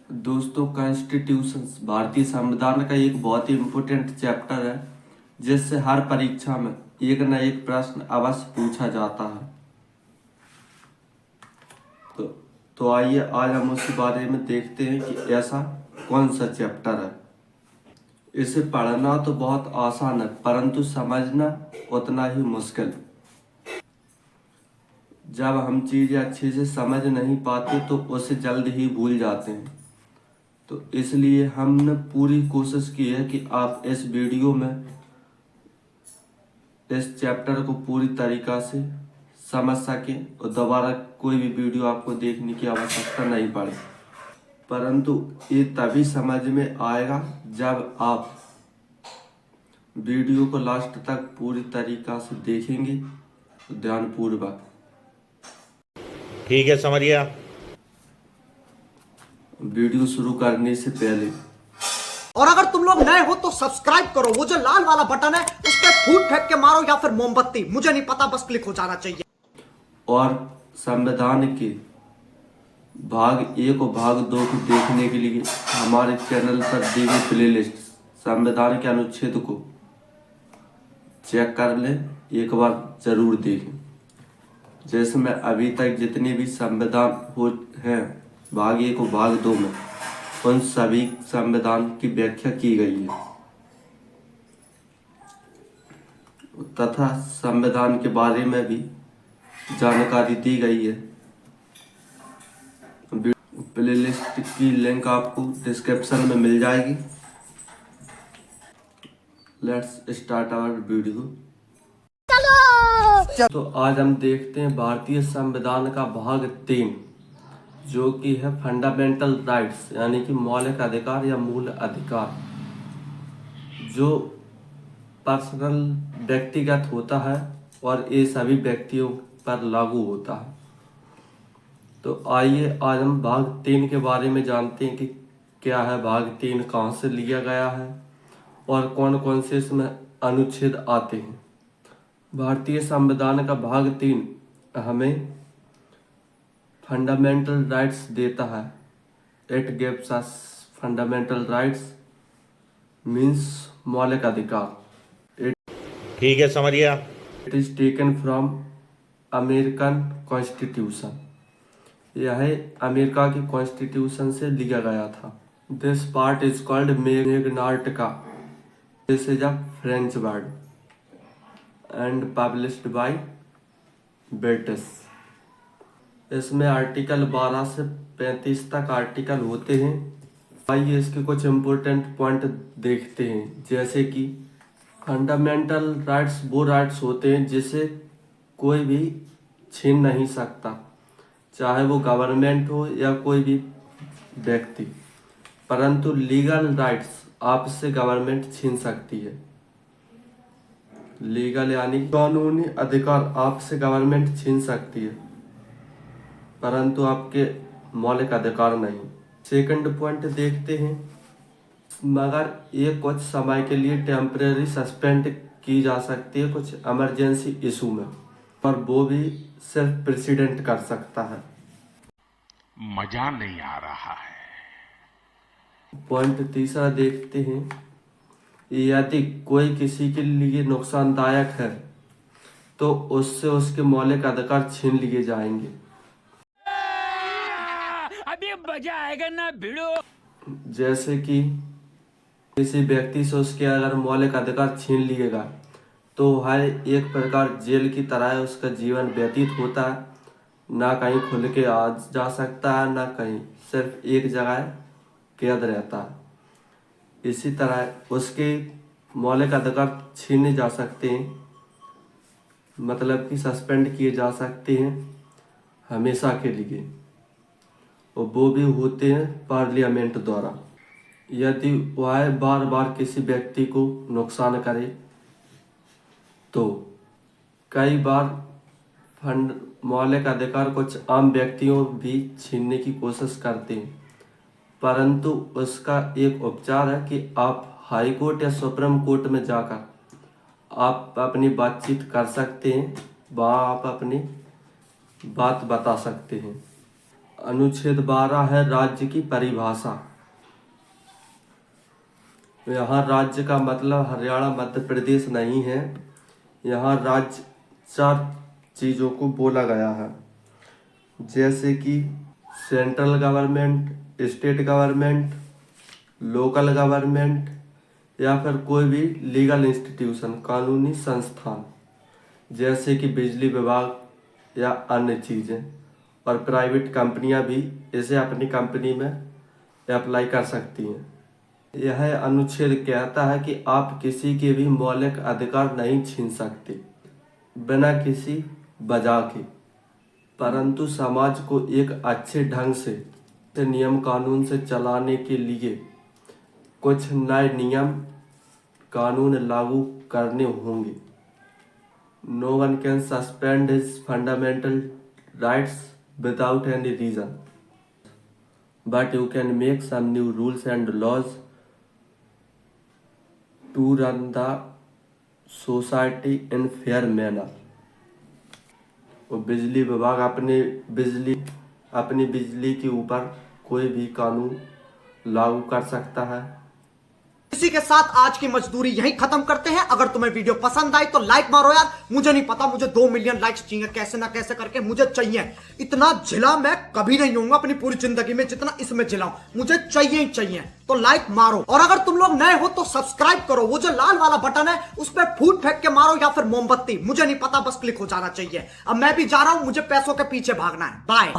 दोस्तों, कॉन्स्टिट्यूशन भारतीय संविधान का एक बहुत ही इम्पोर्टेंट चैप्टर है जिससे हर परीक्षा में एक न एक प्रश्न अवश्य पूछा जाता है। तो आइए आज हम उसी बारे में देखते हैं कि ऐसा कौन सा चैप्टर है। इसे पढ़ना तो बहुत आसान है परंतु समझना उतना ही मुश्किल। जब हम चीज़ें अच्छे से समझ नहीं पाते तो उसे जल्द ही भूल जाते हैं। तो इसलिए हमने पूरी कोशिश की है कि आप इस वीडियो में इस चैप्टर को पूरी तरीक़ा से समझ सकें और दोबारा कोई भी वीडियो आपको देखने की आवश्यकता नहीं पड़े। परंतु ये तभी समझ में आएगा जब आप वीडियो को लास्ट तक पूरी तरीक़ा से देखेंगे ध्यानपूर्वक। ठीक है, समझ गया। वीडियो शुरू करने से पहले और अगर तुम लोग नए हो तो सब्सक्राइब करो, वो जो लाल वाला बटन है उस पर फूट फेंक के मारो या फिर मोमबत्ती, मुझे नहीं पता, बस क्लिक हो जाना चाहिए। और संविधान के भाग 1 और भाग 2 को देखने के लिए हमारे चैनल पर दी गई प्लेलिस्ट संविधान के अनुच्छेद को चेक कर लें, एक बार जरूर देखें। जिसमें अभी तक जितने भी संविधान हो हैं भाग 1 और भाग 2 में उन सभी संविधान की व्याख्या की गई है तथा संविधान के बारे में भी जानकारी दी गई है। प्लेलिस्ट की लिंक आपको डिस्क्रिप्शन में मिल जाएगी। Let's start our video. तो आज हम देखते हैं भारतीय संविधान का भाग 3 जो कि है फंडामेंटल राइट्स यानी कि मौलिक अधिकार या मूल अधिकार, जो पर्सनल व्यक्तिगत होता है और ये सभी व्यक्तियों पर लागू होता है। तो आइए आज हम भाग 3 के बारे में जानते हैं कि क्या है भाग 3, कहाँ से लिया गया है और कौन कौन से इसमें अनुच्छेद आते हैं। भारतीय संविधान का भाग 3 हमें फंडामेंटल राइट्स देता है। It gives us fundamental rights means मौलिक अधिकार। ठीक है, समझ गया। It is taken from American constitution, यह अमेरिका की कॉन्स्टिट्यूशन से लिया गया था। This part is called Magna Carta, this is a French word and published by British. इसमें आर्टिकल 12 से 35 तक आर्टिकल होते हैं। आइए इसके कुछ इम्पोर्टेंट पॉइंट देखते हैं, जैसे कि फंडामेंटल राइट्स वो राइट्स होते हैं जिसे कोई भी छीन नहीं सकता, चाहे वो गवर्नमेंट हो या कोई भी व्यक्ति। परंतु लीगल राइट्स आपसे गवर्नमेंट छीन सकती है। लीगल यानी कानूनी अधिकार आपसे गवर्नमेंट छीन सकती है परंतु आपके मौलिक अधिकार नहीं। सेकंड पॉइंट देखते हैं, मगर ये कुछ समय के लिए टेम्परेरी सस्पेंड की जा सकती है कुछ इमरजेंसी इशू में, और वो भी सिर्फ प्रेसिडेंट कर सकता है। मजा नहीं आ रहा है। पॉइंट तीसरा देखते हैं, यदि कोई किसी के लिए नुकसानदायक है तो उससे उसके मौलिक अधिकार छीन लिए जाएंगे। अभी मजा आएगा ना भिड़ो। जैसे कि किसी व्यक्ति से उसके अगर मौलिक अधिकार छीन लिएगा तो हर एक प्रकार जेल की तरह उसका जीवन व्यतीत होता है, ना कहीं खुल के आ जा सकता है ना कहीं, सिर्फ एक जगह कैद रहता है। इसी तरह उसके मौलिक अधिकार छीने जा सकते हैं, मतलब कि सस्पेंड किए जा सकते हैं हमेशा के लिए, और वो भी होते हैं पार्लियामेंट द्वारा। यदि वह बार बार किसी व्यक्ति को नुकसान करे तो कई बार फंड मौलिक अधिकार कुछ आम व्यक्तियों भी छीनने की कोशिश करते हैं, परंतु उसका एक उपचार है कि आप हाई कोर्ट या सुप्रीम कोर्ट में जाकर आप अपनी बातचीत कर सकते हैं, वहाँ आप अपनी बात बता सकते हैं। अनुच्छेद 12 है राज्य की परिभाषा। यहाँ राज्य का मतलब हरियाणा मध्य प्रदेश नहीं है। यहाँ राज्य 4 चीज़ों को बोला गया है, जैसे कि central government, state government, local government या फिर कोई भी लीगल इंस्टीट्यूशन, कानूनी संस्थान, जैसे कि बिजली विभाग या अन्य चीज़ें। और प्राइवेट कंपनियां भी इसे अपनी कंपनी में अप्लाई कर सकती हैं। यह अनुच्छेद कहता है कि आप किसी के भी मौलिक अधिकार नहीं छीन सकते बिना किसी वजह के, परंतु समाज को एक अच्छे ढंग से नियम कानून से चलाने के लिए कुछ नए नियम कानून लागू करने होंगे। No one can suspend his fundamental rights without any reason, but you can make some new rules and laws to run the society in fair manner। और बिजली विभाग अपनी बिजली के ऊपर कोई भी कानून लागू कर सकता है। इसी के साथ आज की मजदूरी यहीं खत्म करते हैं। अगर तुम्हें वीडियो पसंद आई तो लाइक मारो यार। मुझे नहीं पता, मुझे 2 मिलियन लाइक्स चाहिए, कैसे ना कैसे करके मुझे चाहिए। इतना झिला मैं कभी नहीं होऊंगा अपनी पूरी जिंदगी में जितना इसमें झिलाऊं, मुझे चाहिए ही चाहिए। तो लाइक मारो, और अगर तुम लोग नए हो तो सब्सक्राइब करो। वो जो लाल वाला बटन है उस पर फूट फेंक के मारो या फिर मोमबत्ती, मुझे नहीं पता, बस क्लिक हो जाना चाहिए। अब मैं भी जा रहा हूं, मुझे पैसों के पीछे भागना है। बाय।